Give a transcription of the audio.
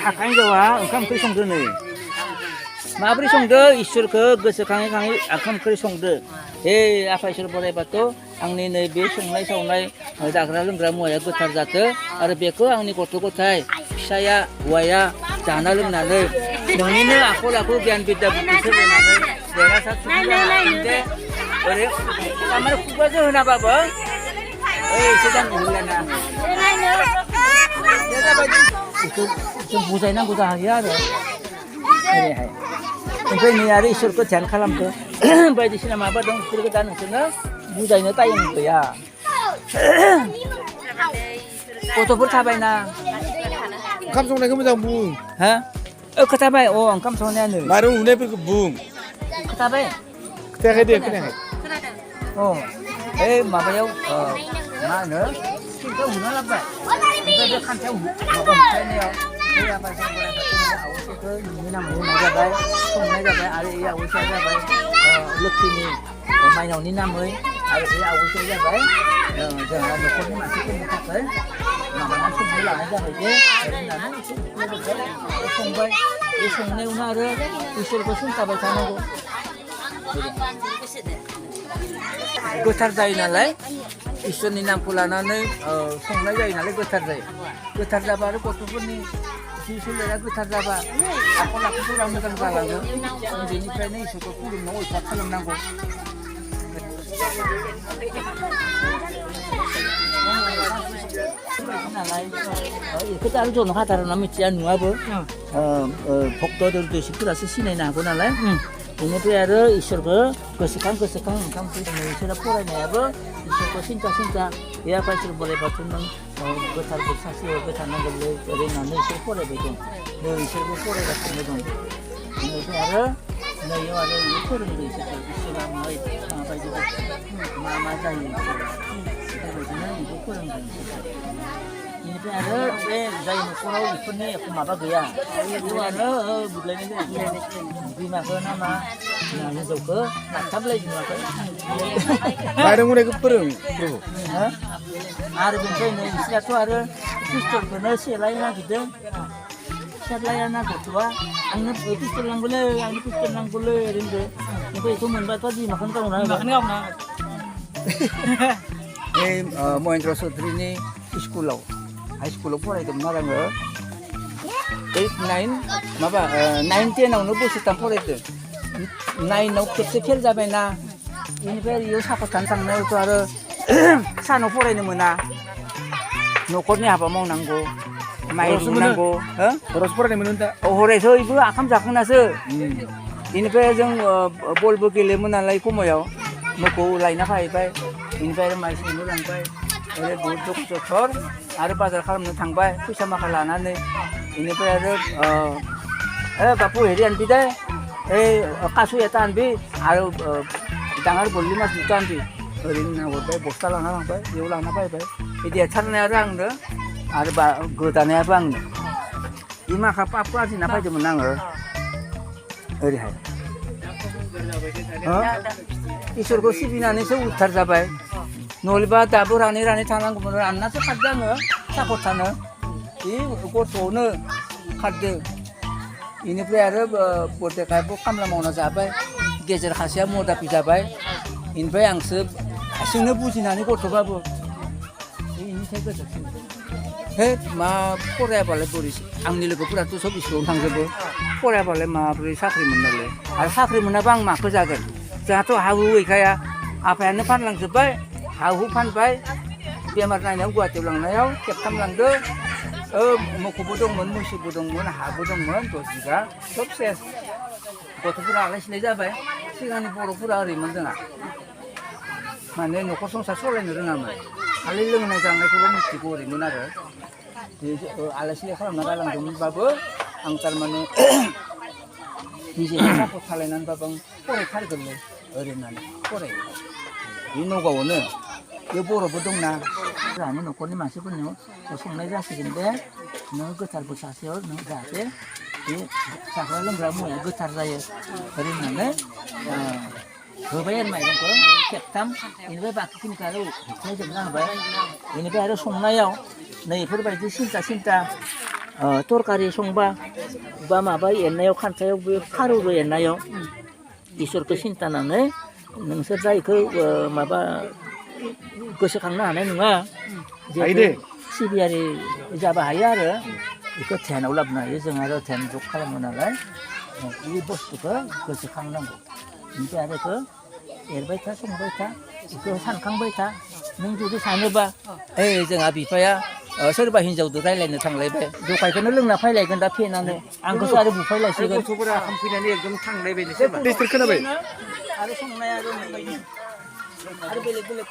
हाखां जावा ओंखाम ओंख्रि संदो नै माबोरै संदो इसोरखौ गोसोखाङै खाङै ओंखाम ओंख्रि संदो हे आफा इसोर बोराइ बाथौ आंनि नैबे संनाय सावनाय जाग्रा लोंग्रा मुवाया गोथार जाथो आरो बेखौ आंनि गथ' गथाय फिसाया हौवाया जाना लोंनानै नोंनिनो आखल आखु गियान बिद्या बुद्धि सोलोंनानै देरहासार सुबुंदे ओरै थारमाने खुगाजों होनाबाबो ओइ एसे दाम होलाना जों बुजायनांगौ जाहैयो आरो ओरैहाय ओमफ्राय नै आरो इसोरखौ ध्यान खालामदो बायदिसिना माबा दं बेफोरखौ दा नोंसोरनो बुजायनो टाइम गैया गथ'फोर थाबायना ओंखाम संनायखौ मोजां बुं हा खोथाबाय अ ओंखाम संनायानो माइरं हुनायफोरखौ बुं खोथाबाय खोथायाखै दे खोनायाखै अ ओइ माबायाव मा होनो थिंखौ हुना लाबोबाय ओमफ्राय बे खान्थायाव माबा हुख्लायनायाव बै आफाजों बोराइ बाथौनि आवैसोखौ नोंनि नामै होनाय जाबाय संनाय जाबाय आरो ए आवैसोआ जाबाय लोक्षिनि माइनावनि नामै आरो बे आवैसोआ जाबाय जोंहा न'खरनि मानसिफोरनि थाखाय माबानानै संनाय लानाय जाबाय जे होननानै संबाय बे संनायावनो आरो इसोरखौ सिन्ताबाय थानांगौ गोथार जायो नालाय इसोरनि नामखौ लानानै संनाय जायो नालाय गोथार जायो गोथार जाबा आरो गथ'फोरनि जि सोलेरा गोथार जाबा आखल आखुफोरा मोजां जालाङो उन्दैनिफ्रायनो इसोरखौ खुलुमनो अयथार खालामनांगौ नालाय बेखौथ' आरो जन हाथारना मिथिया नुवाबो भक्त'दर्शिफोरासो सिनायनो हागौ नालाय बेनिफ्राय आरो इसोरखौ गोसोखां ओंखाम ओंख्रि इसोरा फरायनायाबो इसोरखौ सिन्ता बे आफा इसोर बोराइ बाथौ नों गोथार सासे गोथार नांगौलै ओरै होननानै इसोर फरायबाय दं नै इसोरबो फरायगासिनो दं बेनिफ्राय आरो नैयाव आरो फोरोंदो इसोरखौ इसोरा माबायदि मा जायो बेबायदिनो बेखौ फोरोंदों बेनिफ्राय आरो बे जाय न'खराव बेफोरनि एख' माबा गैया बेयाव आरो बुदलायनाय बिमाखौ ना मा हिन्जावखौ नाथाबलाय बिमाखौ माइरं हुनायखौ फोरों आरो बेनिफ्राय नै बिसोराथ' आरो पिस्तलखौनो सेलायनो नागिरदों सेलायाना गथ'आ आंनो पिस्तल नांगौलै ओरैनो ओमफ्राय बेखौ मोनबाथ' बिमाखौनो गावना बे महेन्द्र चौधुरिनि स्कुलाव हाइ स्कुलाव फरायदोंमोन आरो आङो 8, 9 माबा 9, 10आवनो बोसोरथाम फरायदों 9आव खेबसे फेल जाबायना बेनिफ्राय बेयाव साफाथानो थांनायावथ' आरो सानाव फरायनो मोना न'खरनि हाबा मावनांगौ माइ रुनांगौ हरावसो फरायनो मोनो दा हरायसो बेबो ओंखाम जाखांनासो बेनिफ्राय जों बलबो गेलेयोमोन नालाय खमायाव मोखौ लायना फैबाय बेनिफ्राय आरो माइ सौनो लांबाय ओरै बुट डक्टर आरो बाजार खालामनो थांबाय फैसा माखा लानानै बेनिफ्राय आरो बापु हेरि आनबि दे ओइ कासु एटा आनबि आरो डाঙर बल्लि मास दुटा आनबि ओरैनो नाहरबाय बस्ता लाना थांबाय बेयाव लाना फैबाय बे देरथारनाया आरो आंनो आरो गोदानायाबो आंनो बे माखा पापु आरजिना फैदोंमोन आङो ओरैहाय इसोरखौ सिबिनानैसो उद्धार जाबाय नहलेबा दाबो रानै थानांगौमोन राननासो खारदों आङो साखरथानो बे गथ'आवनो खारदों बेनिफ्राय आरो बरदेखायाबो खामला मावना जाबाय गेजेर खासेया मदाफि जाबाय बेनिफ्राय आंसो हारसिंनो बुजिनानै गथ'बाबो बेनिफ्राय गोजोनसिन हे मा फरायाबालाय बोरै आंनि लोगोफोराथ' सब स्कुलावनो थांजोबो फरायाबालाय माबोरै साख्रि मोननालाय आरो साख्रि मोनाबा आं माखौ जागोन जोंहाथ' हा हु गैखाया आफायानो फानलांजोब्बाय हा हु फानबाय बेमार नायनायाव गुवाहाटियाव लांनायाव खेबथाम लांदो मोखौबो दंमोन मैसोबो दंमोन हाबो दंमोन 10 बिगा सब सेस गथ'फोरा आलाय सिलाय जाबाय सिगांनि बर'फोरा ओरैमोन जोंहा माने न'खर संसार सालायनो रोङामोन खालि लोंनाय जानायखौल' मिथिगौ ओरैमोन आरो आलाय सिलाय खालामना गालांदोंमोनबाबो आं थारमाने निजेनो सापर्ट खालायनानैबाबो आं फरायथारगोनलै ओरैनानै फरायो बे नगावआवनो बे बर'बो दंना जोंहानि न'खरनि मानसिफोरनियाव संनाय जासिगोन दे नों गोथार बोसासेयाव नों जाहाथे बे जाग्रा लोंग्रा मुवाया गोथार जायो ओरै होननानै होबाय आरो माइरंखौ खेबथाम बेनिफ्राय बाखिखिनिखौ आरो हुख्लायजोबना होबाय बेनिफ्राय आरो संनायाव नै बेफोरबायदि सिन्था तरकारि संबा बा माबा एरनायाव खान्थायाव बे खारौबो एरनायाव इसोरखौ सिन्तानानै नोंसोर जायखौ माबा गोसोखांनो हानाय नङा हायो दे। सिबियारि जाबा हायो आरो बेखौ ध्यानाव लाबोनो हायो जों आरो ध्यान जग खालामो नालाय बे बुस्थुखौ गोसोखांनांगौ ओमफ्राय आरो बेखौ एरबाय था संबाय था बेखौ सानखांबाय था नों जुदि सानोबा ओइ जोंहा बिफाया सोरबा हिन्जावजों रायज्लायनो थांलायबाय जखायखौनो लोंना फैलायगोन दा फेनानै आंखौसो आरो बुफायलायसिगोन गथ'फोरा हामफैनानै एकदम थांलायबाय सोरबा टेस्टफोर खोनाबाय आरो संनाय आरो बेलेग बेलेग